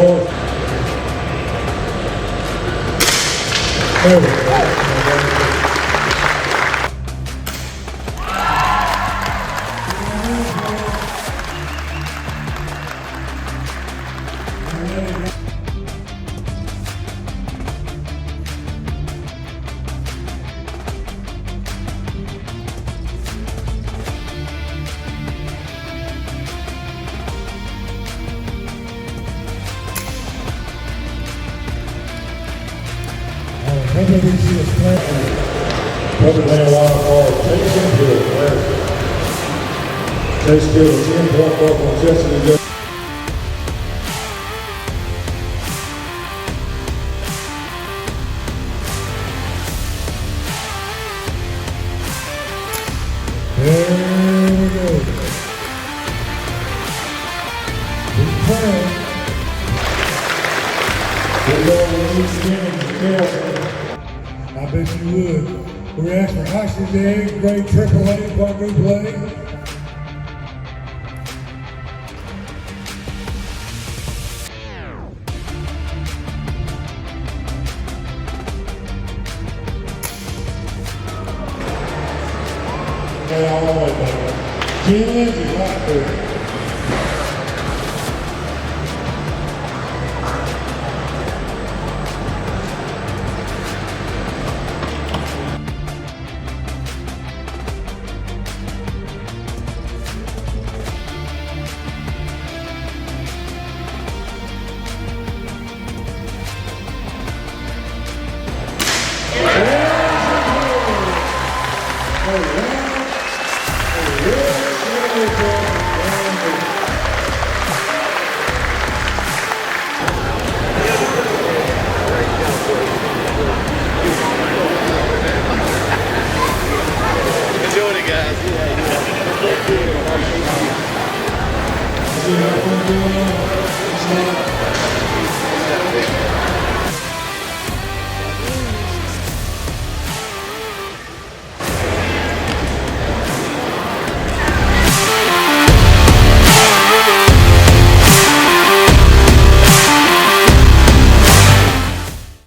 boys. There we go. Maybe we see us playing. Probably ran a wild ball. Chase Infield. Chase Field, 10-point ball from Jesse. There we go. He's playing. We're going to lose again. I bet you would. We're asking for Oxy's Egg, grade AAA, quadruple-A. Hey, all the way back. Gene Lindsay, right there. Enjoy it, guys.